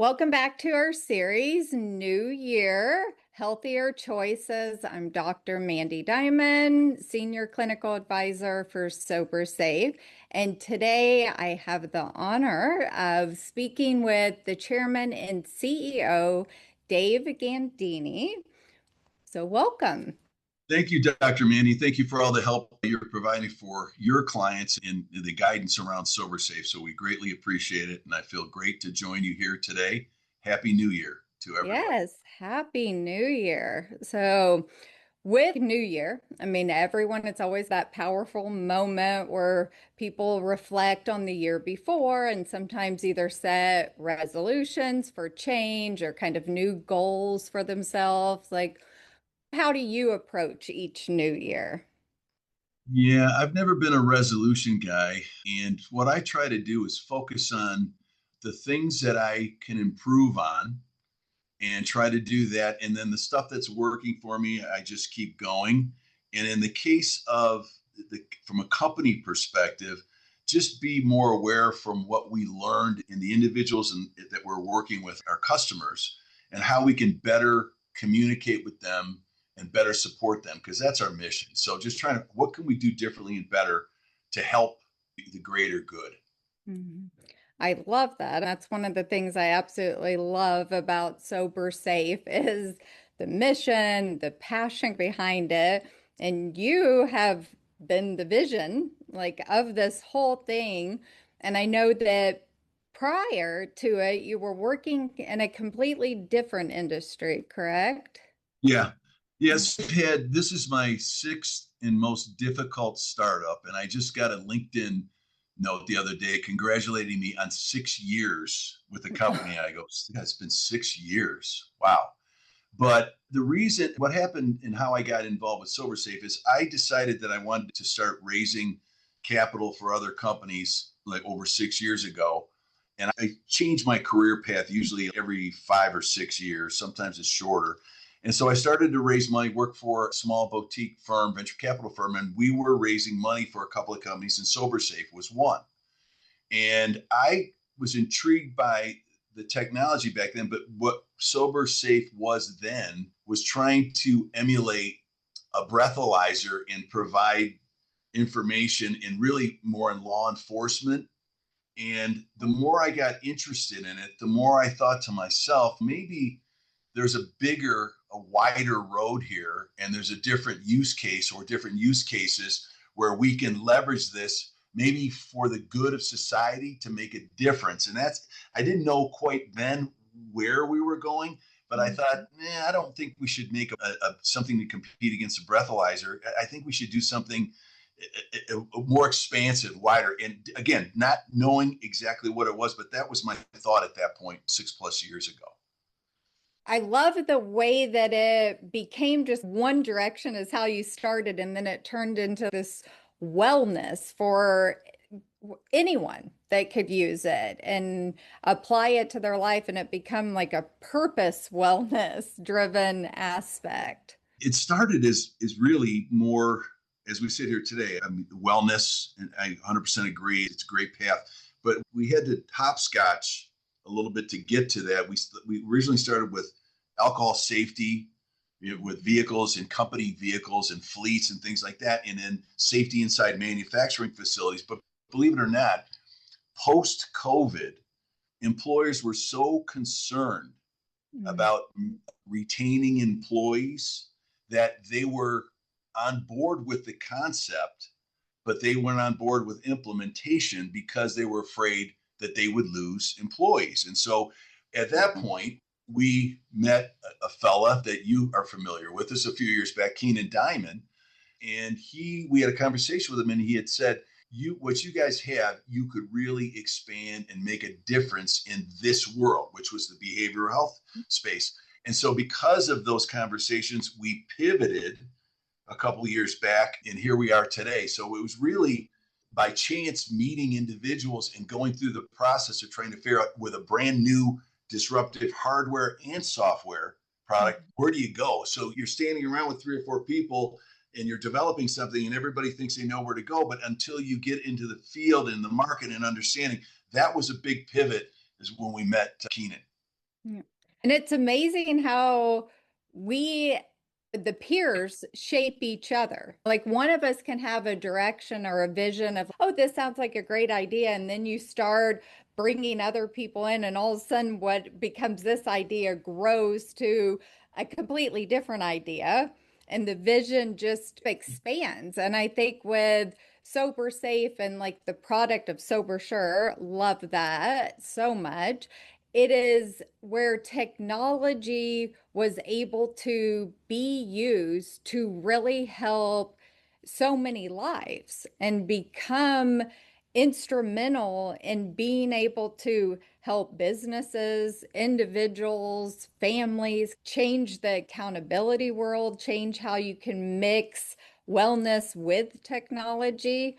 Welcome back to our series, New Year, Healthier Choices. I'm Dr. Mandy Diamond, Senior Clinical Advisor for SOBRsafe. And today I have the honor of speaking with the Chairman and CEO, Dave Gandini. So welcome. Thank you, Dr. Mandy. Thank you for all the help you're providing for your clients and the guidance around SOBRsafe. So we greatly appreciate it. And I feel great to join you here today. Happy New Year to everybody. Yes, Happy New Year. So with New Year, everyone, it's always that powerful moment where people reflect on the year before and sometimes either set resolutions for change or kind of new goals for themselves. Like, how do you approach each new year? Yeah, I've never been a resolution guy. And what I try to do is focus on the things that I can improve on and try to do that. And then the stuff that's working for me, I just keep going. And in the case of from a company perspective, just be more aware from what we learned in the individuals that we're working with, our customers, and how we can better communicate with them and better support them, because that's our mission. So just trying to, what can we do differently and better to help the greater good? Mhm. I love that. That's one of the things I absolutely love about SOBRsafe is the mission, the passion behind it. And you have been the vision like of this whole thing. And I know that prior to it, you were working in a completely different industry, correct? Yeah. Mm. Yes, this is my sixth and most difficult startup. And I just got a LinkedIn note the other day congratulating me on 6 years with the company. I go, "Yeah, it's been 6 years. Wow." But the reason, what happened and how I got involved with SOBRsafe is I decided that I wanted to start raising capital for other companies like over 6 years ago. And I changed my career path usually every 5 or 6 years, sometimes it's shorter. And so I started to raise money, work for a small boutique firm, venture capital firm, and we were raising money for a couple of companies, and SOBRsafe was one. And I was intrigued by the technology back then, but what SOBRsafe was then was trying to emulate a breathalyzer and provide information and really more in law enforcement. And the more I got interested in it, the more I thought to myself, maybe there's a bigger, a wider road here, and there's a different use case or different use cases where we can leverage this maybe for the good of society to make a difference. And that's, I didn't know quite then where we were going, but I thought, I don't think we should make something to compete against a breathalyzer. I think we should do something more expansive, wider. And again, not knowing exactly what it was, but that was my thought at that point 6+ years ago. I love the way that it became just one direction is how you started, and then it turned into this wellness for anyone that could use it and apply it to their life, and it become like a purpose wellness driven aspect. It started as is really more as we sit here today. I mean, wellness, and I 100% agree. It's a great path, but we had to hopscotch a little bit to get to that. We originally started with alcohol safety, with vehicles and company vehicles and fleets and things like that, and then safety inside manufacturing facilities. But believe it or not, post COVID, employers were so concerned Mm. about retaining employees that they were on board with the concept, but they weren't on board with implementation because they were afraid that they would lose employees. And so at that point, we met a fella that you are familiar with us a few years back, Mandy Diamond, and we had a conversation with him, and he had said, what you guys have, you could really expand and make a difference in this world, which was the behavioral health space. And so because of those conversations, we pivoted a couple of years back, and here we are today. So it was really by chance meeting individuals and going through the process of trying to figure out, with a brand new disruptive hardware and software product, where do you go? So you're standing around with 3 or 4 people and you're developing something and everybody thinks they know where to go. But until you get into the field and the market and understanding, that was a big pivot is when we met Keenan. Yeah. And it's amazing how we, the peers, shape each other. Like one of us can have a direction or a vision of, oh, this sounds like a great idea. And then you start bringing other people in, and all of a sudden, what becomes this idea grows to a completely different idea. And the vision just expands. And I think with SOBRsafe and like the product of SOBRsure, love that so much. It is where technology was able to be used to really help so many lives and become instrumental in being able to help businesses, individuals, families, change the accountability world, change how you can mix wellness with technology.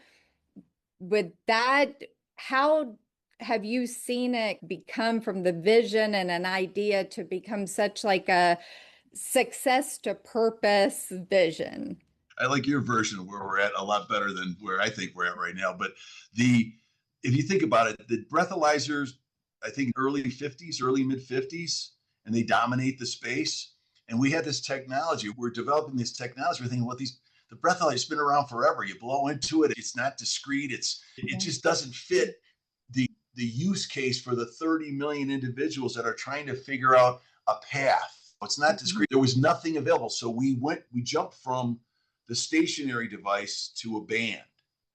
With that, how have you seen it become from the vision and an idea to become such like a success to purpose vision? I like your version of where we're at a lot better than where I think we're at right now. But the if you think about it, the breathalyzers, I think early 50s, early mid 50s, and they dominate the space. And we had this technology. We're developing this technology. We're thinking, what these the breathalyzer's been around forever. You blow into it, it's not discreet. It Yeah. just doesn't fit the use case for the 30 million individuals that are trying to figure out a path. It's not Mhm. discreet. There was nothing available. So we jumped from the stationary device to a band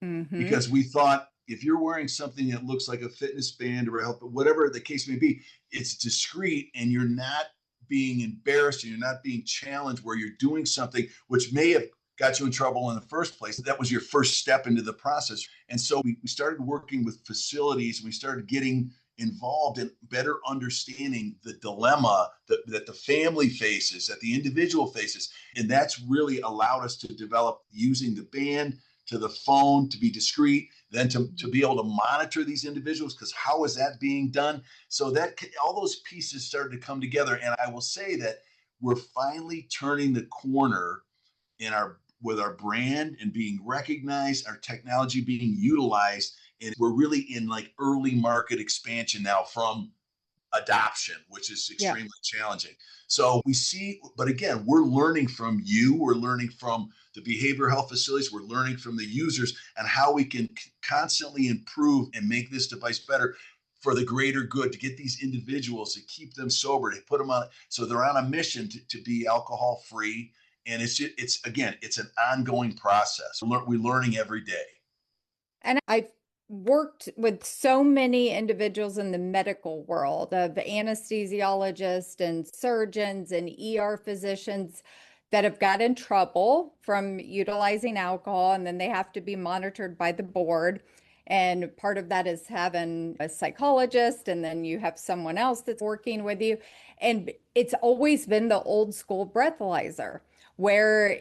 Mhm. because we thought if you're wearing something that looks like a fitness band or a help, whatever the case may be, it's discreet and you're not being embarrassed and you're not being challenged where you're doing something which may have got you in trouble in the first place. That was your first step into the process. And so we started working with facilities and we started getting involved in better understanding the dilemma that the family faces, that the individual faces. And that's really allowed us to develop using the band to the phone to be discreet, then to be able to monitor these individuals, because how is that being done? So that all those pieces started to come together. And I will say that we're finally turning the corner in our with our brand and being recognized, our technology being utilized, and we're really in like early market expansion now from adoption, which is Yeah. extremely challenging. So we see, but again, we're learning from you, we're learning from the behavioral health facilities, we're learning from the users and how we can constantly improve and make this device better for the greater good, to get these individuals, to keep them sober, to put them on, so they're on a mission to be alcohol free. And it's again, it's an ongoing process. We're learning every day. And I've worked with so many individuals in the medical world of anesthesiologists and surgeons and ER physicians that have got in trouble from utilizing alcohol, and then they have to be monitored by the board. And part of that is having a psychologist, and then you have someone else that's working with you. And it's always been the old school breathalyzer where,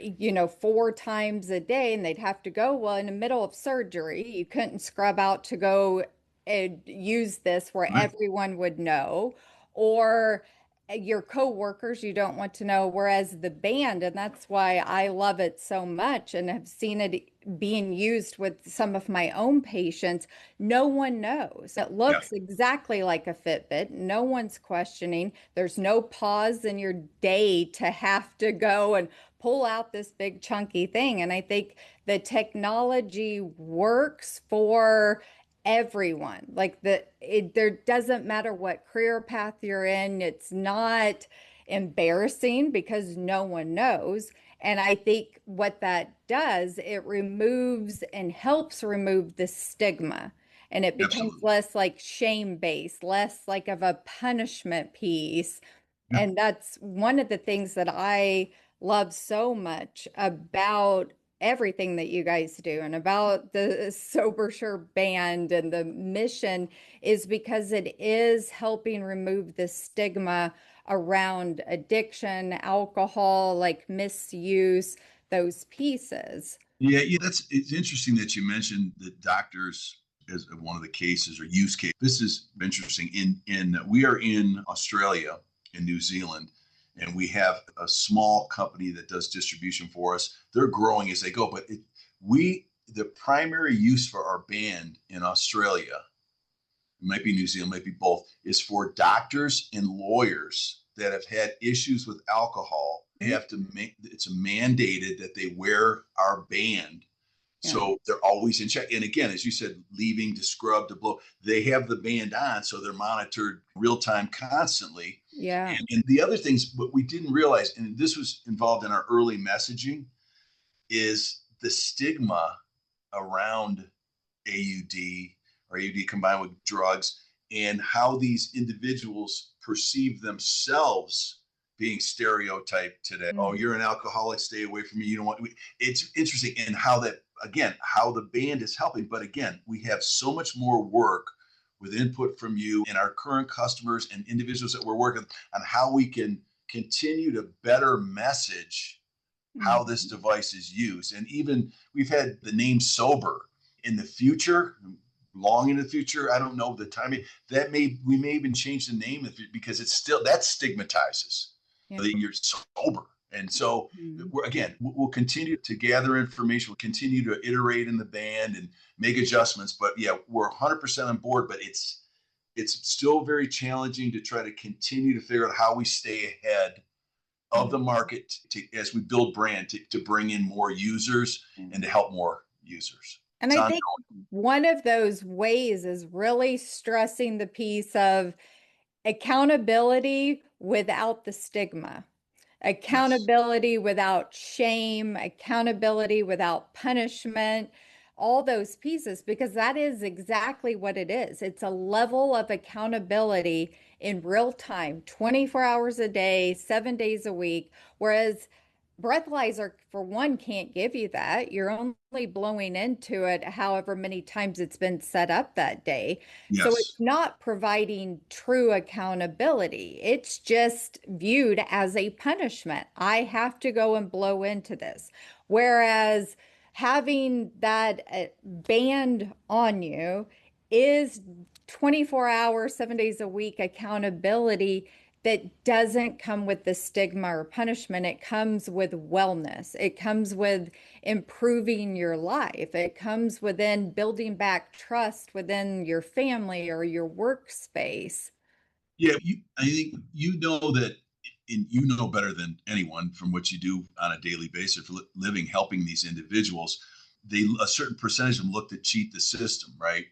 4 times a day, and they'd have to go, well, in the middle of surgery, you couldn't scrub out to go and use this where Right? everyone would know, or your coworkers you don't want to know. Whereas the band, and that's why I love it so much and have seen it being used with some of my own patients, no one knows. It Yeah. looks exactly like a Fitbit. No one's questioning. There's no pause in your day to have to go and pull out this big chunky thing. And I think the technology works for everyone. Like there doesn't matter what career path you're in. It's not embarrassing because no one knows. And I think what that does, it removes and helps remove the stigma. And it becomes Absolutely. less like shame based, less like of a punishment piece. Yeah. And that's one of the things that I love so much about everything that you guys do and about the SOBRsure band and the mission is because it is helping remove the stigma around addiction, alcohol, like misuse, those pieces. Yeah, it's interesting that you mentioned the doctors as one of the cases or use case. This is interesting. In we are in Australia, in New Zealand, and we have a small company that does distribution for us. They're growing as they go, but we the primary use for our band in Australia it might be New Zealand, might be both, is for doctors and lawyers that have had issues with alcohol. They have to make, it's mandated that they wear our band. Yeah. So they're always in check. And again, as you said, leaving to scrub to blow, they have the band on. So they're monitored real time constantly. Yeah. And the other things, what we didn't realize, and this was involved in our early messaging, is the stigma around AUD or AUD combined with drugs, and how these individuals perceive themselves being stereotyped today. Oh, Mm. you're an alcoholic, stay away from me. You don't want. It's interesting, and how that, again, how the band is helping. But again, we have so much more work with input from you and our current customers and individuals that we're working on how we can continue to better message how this Mhm. device is used. And even we've had the name sober in the future, long in the future. I don't know the timing. That we may even change the name because it's still, that stigmatizes Yeah. that you're sober. And so Mhm. again, we'll continue to gather information. We'll continue to iterate in the band and make adjustments. But yeah, we're 100% on board. But it's still very challenging to try to continue to figure out how we stay ahead of the market as we build brand to bring in more users and to help more users. And It's I ongoing. think one of those ways is really stressing the piece of accountability without the stigma, Yes. accountability without shame, accountability without punishment, all those pieces, because that is exactly what it is. It's a level of accountability in real time, 24 hours a day, 7 days a week. Whereas breathalyzer, for one, can't give you that. You're only blowing into it however many times it's been set up that day. So Yes. it's not providing true accountability. It's just viewed as a punishment. I have to go and blow into this. Whereas having that band on you is 24 hours, 7 days a week accountability that doesn't come with the stigma or punishment. It comes with wellness. It comes with improving your life. It comes within building back trust within your family or your workspace. Yeah, I think you know that, and you know better than anyone from what you do on a daily basis for living, helping these individuals. A certain percentage of them look to cheat the system, right?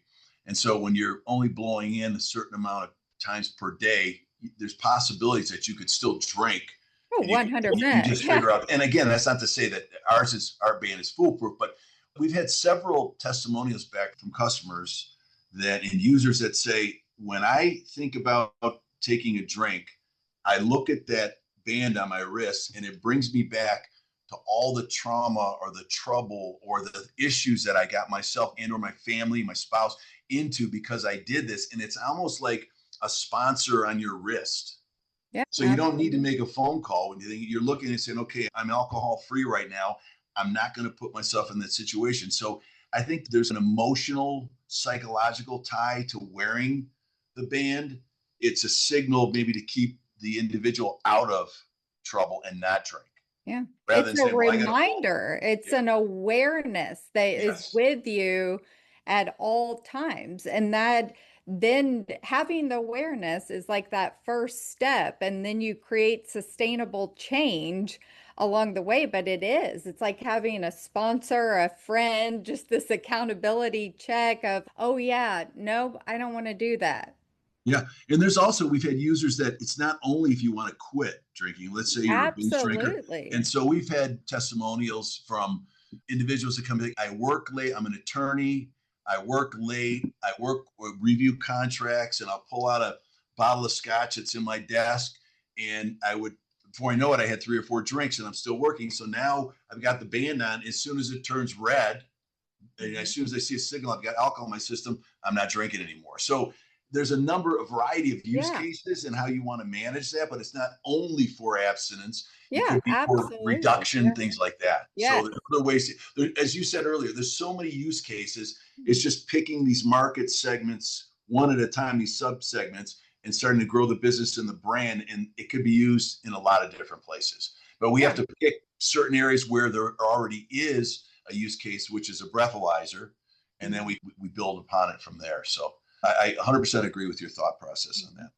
And so when you're only blowing in a certain amount of times per day, there's possibilities that you could still drink, Oh, and you can 100%. just Yeah. figure out. And again, that's not to say that our band is foolproof, but we've had several testimonials back from customers that, and users that say, when I think about taking a drink, I look at that band on my wrist and it brings me back to all the trauma or the trouble or the issues that I got myself and or my family, my spouse into because I did this. And it's almost like a sponsor on your wrist. Yeah, So you don't need to absolutely. make a phone call when you're looking and saying, okay, I'm alcohol free right now. I'm not going to put myself in that situation. So I think there's an emotional, psychological tie to wearing the band. It's a signal maybe to keep the individual out of trouble and not drink Yeah. rather It's than a saying, well, I got to blow. reminder. It's Yeah. an awareness that is Yes. with you at all times. And that then having the awareness is like that first step. And then you create sustainable change along the way. But it is, it's like having a sponsor, a friend, just this accountability check of, oh, yeah, no, I don't want to do that. Yeah. And there's also, we've had users that it's not only if you want to quit drinking, let's say you're a binge drinker. And Absolutely. so we've had testimonials from individuals that come in, I work late, I'm an attorney, I work late, I work review contracts, and I'll pull out a bottle of scotch that's in my desk. And before I know it, I had 3 or 4 drinks and I'm still working. So now I've got the band on. As soon as it turns red, and as Mhm. soon as I see a signal, I've got alcohol in my system, I'm not drinking anymore. So there's a variety of use Yeah. cases and how you want to manage that, but it's not only for abstinence. It Yeah, could be for absolutely. reduction, Yeah. things like that. So Yes. there's other ways. As you said earlier, there's so many use cases. It's just picking these market segments one at a time, these sub segments, and starting to grow the business and the brand. And it could be used in a lot of different places. But we have Yeah. to pick certain areas where there already is a use case, which is a breathalyzer, and then Mhm. we build upon it from there. So I 100% agree with your thought process on that.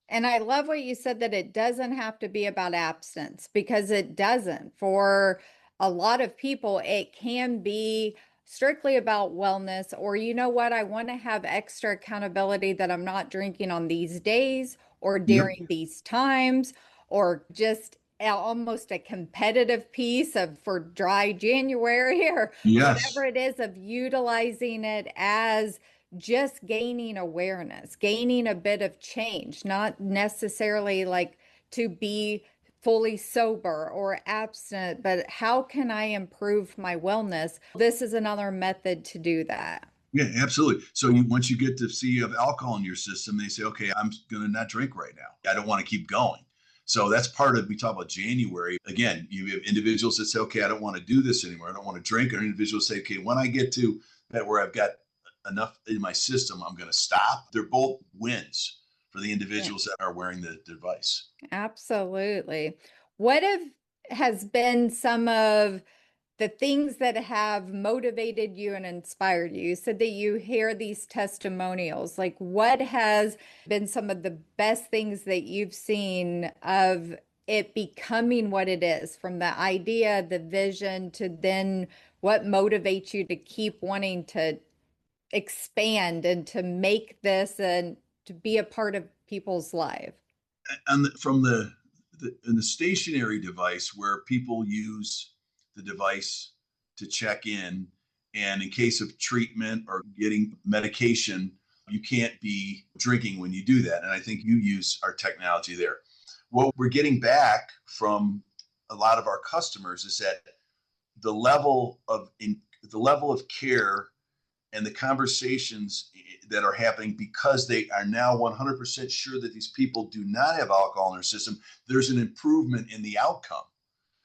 And I love what you said that it doesn't have to be about abstinence because it doesn't. For a lot of people, it can be strictly about wellness, or you know what, I want to have extra accountability that I'm not drinking on these days or Yep. during these times, or just almost a competitive piece of for dry January or whatever Yes. it is of utilizing it as just gaining awareness, gaining a bit of change, not necessarily like to be fully sober or abstinent, but how can I improve my wellness? This is another method to do that. Yeah, absolutely. So once you get to see you have alcohol in your system, they say, okay, I'm going to not drink right now. I don't want to keep going. So that's part of, we talk about January. Again, you have individuals that say, okay, I don't want to do this anymore. I don't want to drink. Or individuals say, okay, when I get to that where I've got enough in my system, I'm going to stop. They're both wins for the Yeah, individuals that are wearing the device. absolutely. What has been some of the things that have motivated you and inspired you? You said that you hear these testimonials. Like, what has been some of the best things that you've seen of it becoming what it is, from the idea, the vision, to then what motivates you to keep wanting to expand and to make this and to be a part of people's life? And from in the stationary device where people use the device to check in, and in case of treatment or getting medication, you can't be drinking when you do that. And I think you use our technology there. What we're getting back from a lot of our customers is that the level of care and the conversations that are happening, because they are now 100% sure that these people do not have alcohol in their system, there's an improvement in the outcome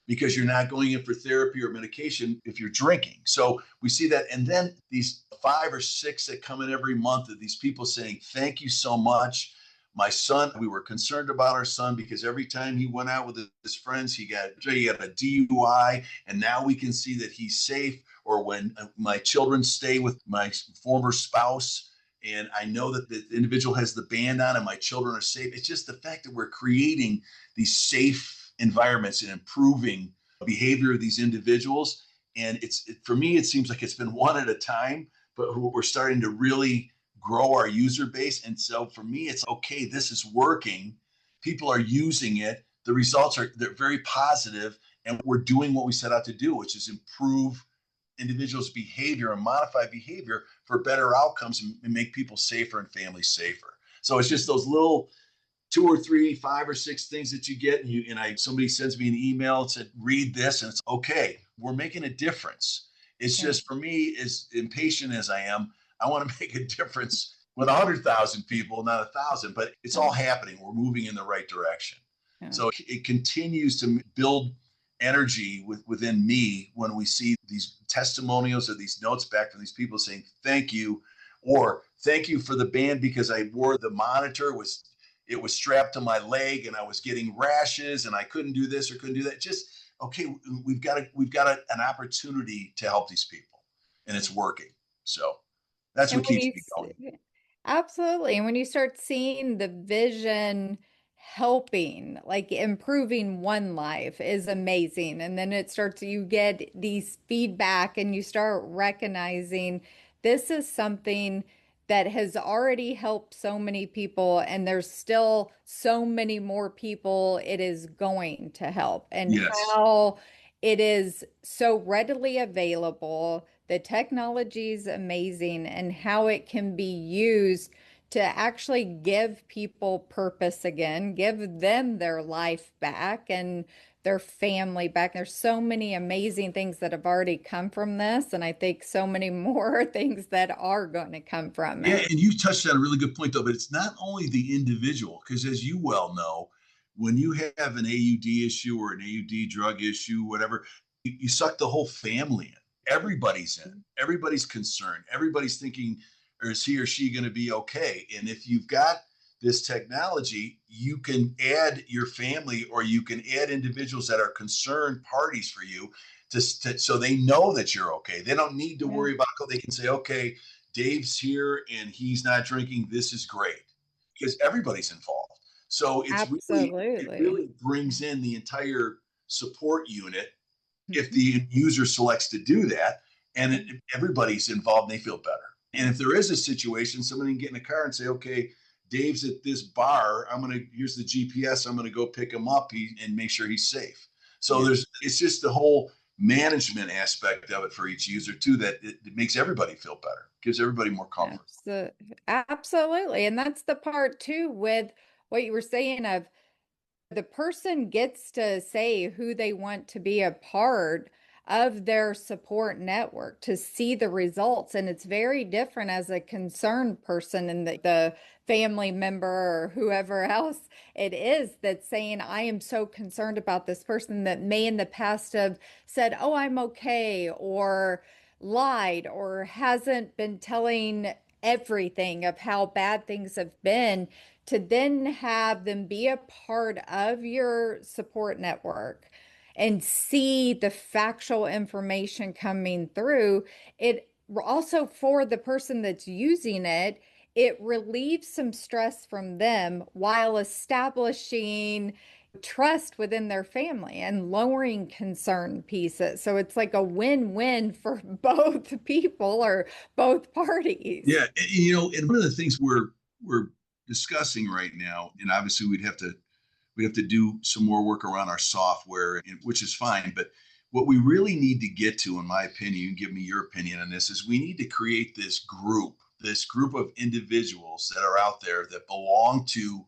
because you're not going in for therapy or medication if you're drinking. So we see that. And then these 5 or 6 that come in every month of these people saying, thank you so much. My son, we were concerned about our son because every time he went out with his friends, he had a DUI, and now we can see that he's safe. Or when my children stay with my former spouse, and I know that the individual has the band on and my children are safe. It's just the fact that we're creating these safe environments and improving behavior of these individuals. And for me, it seems like it's been one at a time, but we're starting to really grow our user base. And so for me, it's okay, this is working. People are using it. The results they're very positive, and we're doing what we set out to do, which is improve individuals' behavior and modify behavior for better outcomes and make people safer and families safer. So it's just those little 2 or 3, 5 or 6 things that you get, somebody sends me an email and said, read this, and it's okay. We're making a difference. It's Yeah. just, for me, as impatient as I am, I want to make a difference with 100,000 people, not 1,000, but it's all happening. We're moving in the right direction. Yeah. So it continues to build energy within me when we see these testimonials or these notes back from these people saying, thank you, or thank you for the band because I wore the monitor, it was strapped to my leg and I was getting rashes and I couldn't do this or couldn't do that. Just, okay, we've got an opportunity to help these people, and it's working. So that's And what keeps me going. absolutely. And when you start seeing the vision helping, like improving one life is amazing. And then it starts, you get these feedback and you start recognizing this is something that has already helped so many people, and there's still so many more people it is going to help, and Yes. how it is so readily available. The technology is amazing, and how it can be used to actually give people purpose again, give them their life back and their family back. There's so many amazing things that have already come from this, and I think so many more things that are going to come from Yeah, it. and you touched on a really good point, though, but it's not only the individual, because as you well know, when you have an AUD issue or an AUD drug issue, whatever, you suck the whole family in. Everybody's in. Everybody's concerned. Everybody's thinking, or is he or she going to be okay? And if you've got this technology, you can add your family, or you can add individuals that are concerned parties for you so they know that you're okay. They don't need to Yeah. worry about it. They can say, okay, Dave's here and he's not drinking, this is great, because everybody's involved. So it Absolutely. really brings in the entire support unit if Mhm. the user selects to do that, and everybody's involved and they feel better. And if there is a situation, somebody can get in a car and say, okay, Dave's at this bar. Here's the GPS. I'm going to go pick him up and make sure he's safe. So Yeah. it's just the whole management aspect of it for each user too, that it makes everybody feel better, gives everybody more comfort. Absolutely. And that's the part too with what you were saying of the person gets to say who they want to be a part of their support network to see the results. And it's very different as a concerned person and the family member or whoever else it is that's saying, I am so concerned about this person that may in the past have said, oh, I'm okay, or lied, or hasn't been telling everything of how bad things have been, to then have them be a part of your support network and see the factual information coming through. It also, for the person that's using it, it relieves some stress from them while establishing trust within their family and lowering concern pieces. So it's like a win-win for both people or both parties. Yeah, and one of the things we're discussing right now, and obviously we have to do some more work around our software, which is fine. But what we really need to get to, in my opinion, give me your opinion on this, is we need to create this group of individuals that are out there that belong to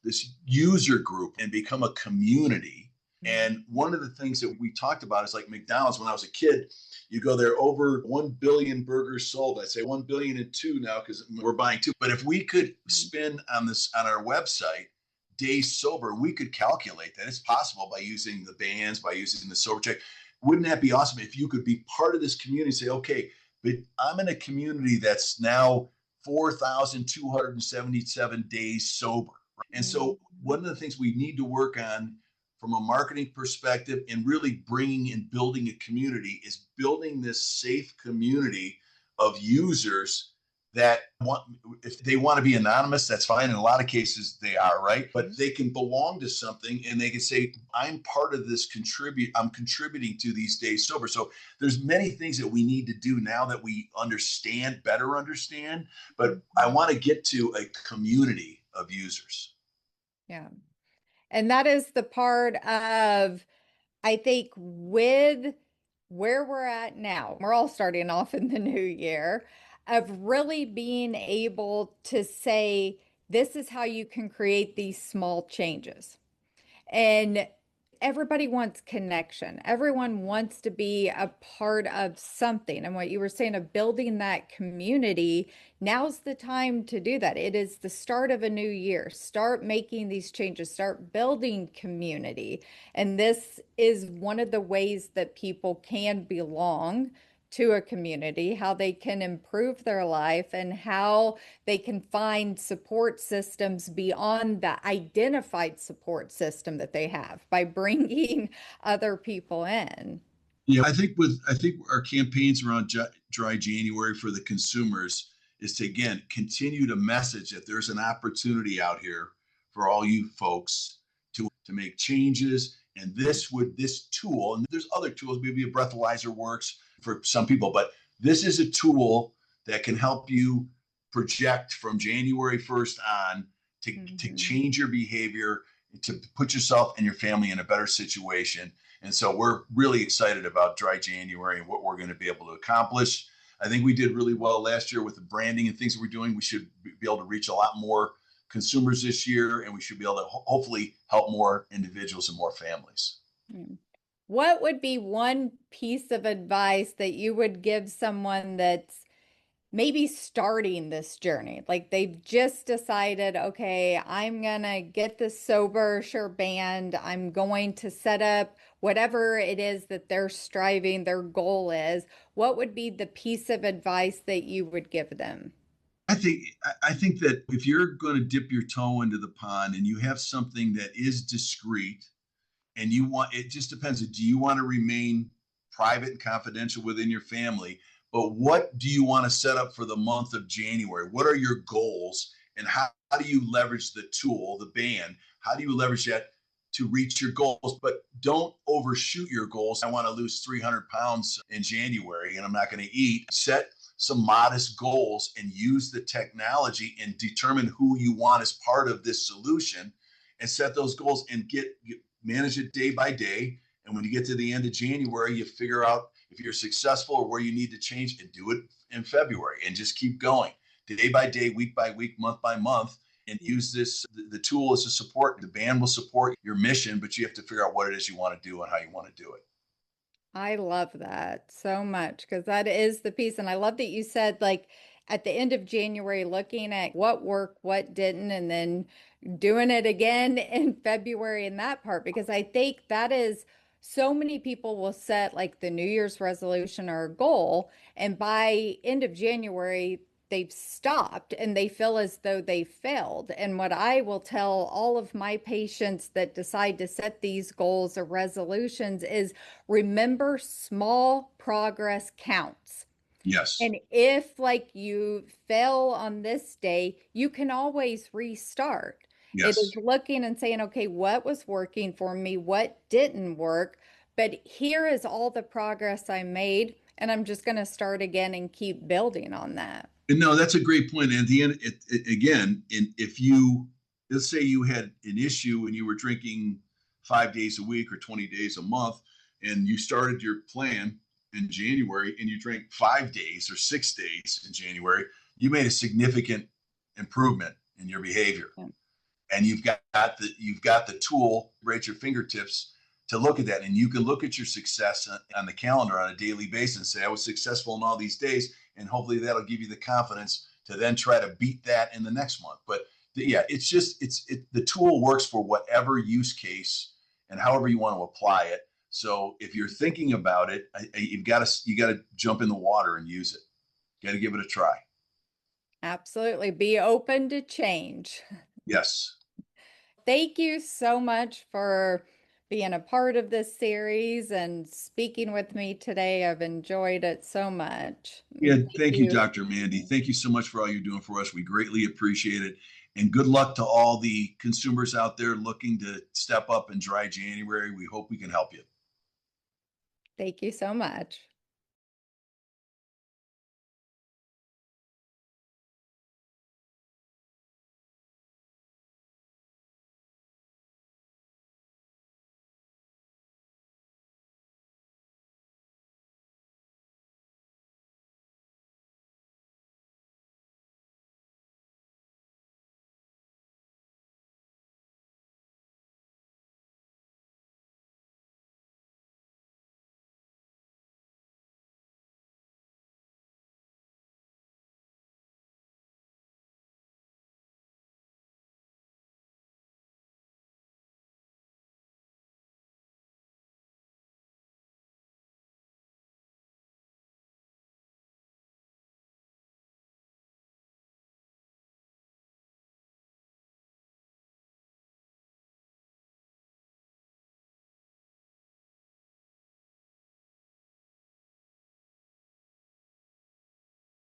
this user group and become a community. And one of the things that we talked about is like McDonald's. When I was a kid, you go there, over 1 billion burgers sold. I'd say 1 billion and two now because we're buying two. But if we could spin on this on our website, days sober, we could calculate that it's possible by using the bands, by using the sober check. Wouldn't that be awesome if you could be part of this community and say, okay, but I'm in a community that's now 4,277 days sober. And so one of the things we need to work on from a marketing perspective and really bringing and building a community is building this safe community of users that want, if they want to be anonymous, that's fine. In a lot of cases they are, right? But they can belong to something and they can say, I'm part of this I'm contributing to these days sober. So there's many things that we need to do now that we better understand, but I want to get to a community of users. Yeah. And that is the part of, I think, with where we're at now, we're all starting off in the new year, of really being able to say, this is how you can create these small changes. And everybody wants connection. Everyone wants to be a part of something. And what you were saying of building that community, now's the time to do that. It is the start of a new year. Start making these changes, start building community. And this is one of the ways that people can belong to a community, how they can improve their life, and how they can find support systems beyond the identified support system that they have by bringing other people in. Yeah, I think our campaigns around dry January for the consumers is to again continue to message that there's an opportunity out here for all you folks to make changes. And this tool, and there's other tools, maybe a breathalyzer works for some people, but this is a tool that can help you project from January 1st on to Mhm. change your behavior, to put yourself and your family in a better situation. And so we're really excited about dry January and what we're going to be able to accomplish. I think we did really well last year with the branding and things that we're doing. We should be able to reach a lot more consumers this year, and we should be able to hopefully help more individuals and more families. Mm. What would be one piece of advice that you would give someone that's maybe starting this journey? Like they've just decided, okay, I'm gonna get this SOBRsure band. I'm going to set up whatever it is that they're striving, their goal is. What would be the piece of advice that you would give them? I think that if you're going to dip your toe into the pond and you have something that is discreet and it just depends. Do you want to remain private and confidential within your family, but what do you want to set up for the month of January? What are your goals? And how do you leverage the tool, the band? How do you leverage that to reach your goals? But don't overshoot your goals. I want to lose 300 pounds in January and I'm not going to eat. Set some modest goals and use the technology and determine who you want as part of this solution and set those goals and manage it day by day. And when you get to the end of January, you figure out if you're successful or where you need to change, and do it in February and just keep going day by day, week by week, month by month, and use the tool as a support. The band will support your mission, but you have to figure out what it is you want to do and how you want to do it. I love that so much because that is the piece. And I love that you said, like, at the end of January, looking at what worked, what didn't, and then doing it again in February in that part, because I think that is so many people will set like the New Year's resolution or a goal, and by end of January, they've stopped and they feel as though they failed. And what I will tell all of my patients that decide to set these goals or resolutions is remember small progress counts. Yes. And if like you fail on this day, you can always restart. It is Yes. looking and saying, okay, what was working for me? What didn't work? But here is all the progress I made, and I'm just going to start again and keep building on that. And no, that's a great point. And at the end, again, if you, let's say you had an issue and you were drinking 5 days a week or 20 days a month, and you started your plan in January and you drank 5 days or 6 days in January, you made a significant improvement in your behavior. Yeah. And you've got the tool right at your fingertips to look at that. And you can look at your success on the calendar on a daily basis and say, I was successful in all these days. And hopefully that'll give you the confidence to then try to beat that in the next month. But yeah, the tool works for whatever use case and however you want to apply it. So if you're thinking about it, you got to jump in the water and use it. Got to give it a try. Absolutely. Be open to change. Yes. Thank you so much for being a part of this series and speaking with me today. I've enjoyed it so much. Yeah, Thank thank you, you. Dr. Mandy. Thank you so much for all you're doing for us. We greatly appreciate it. And good luck to all the consumers out there looking to step up in dry January. We hope we can help you. Thank you so much.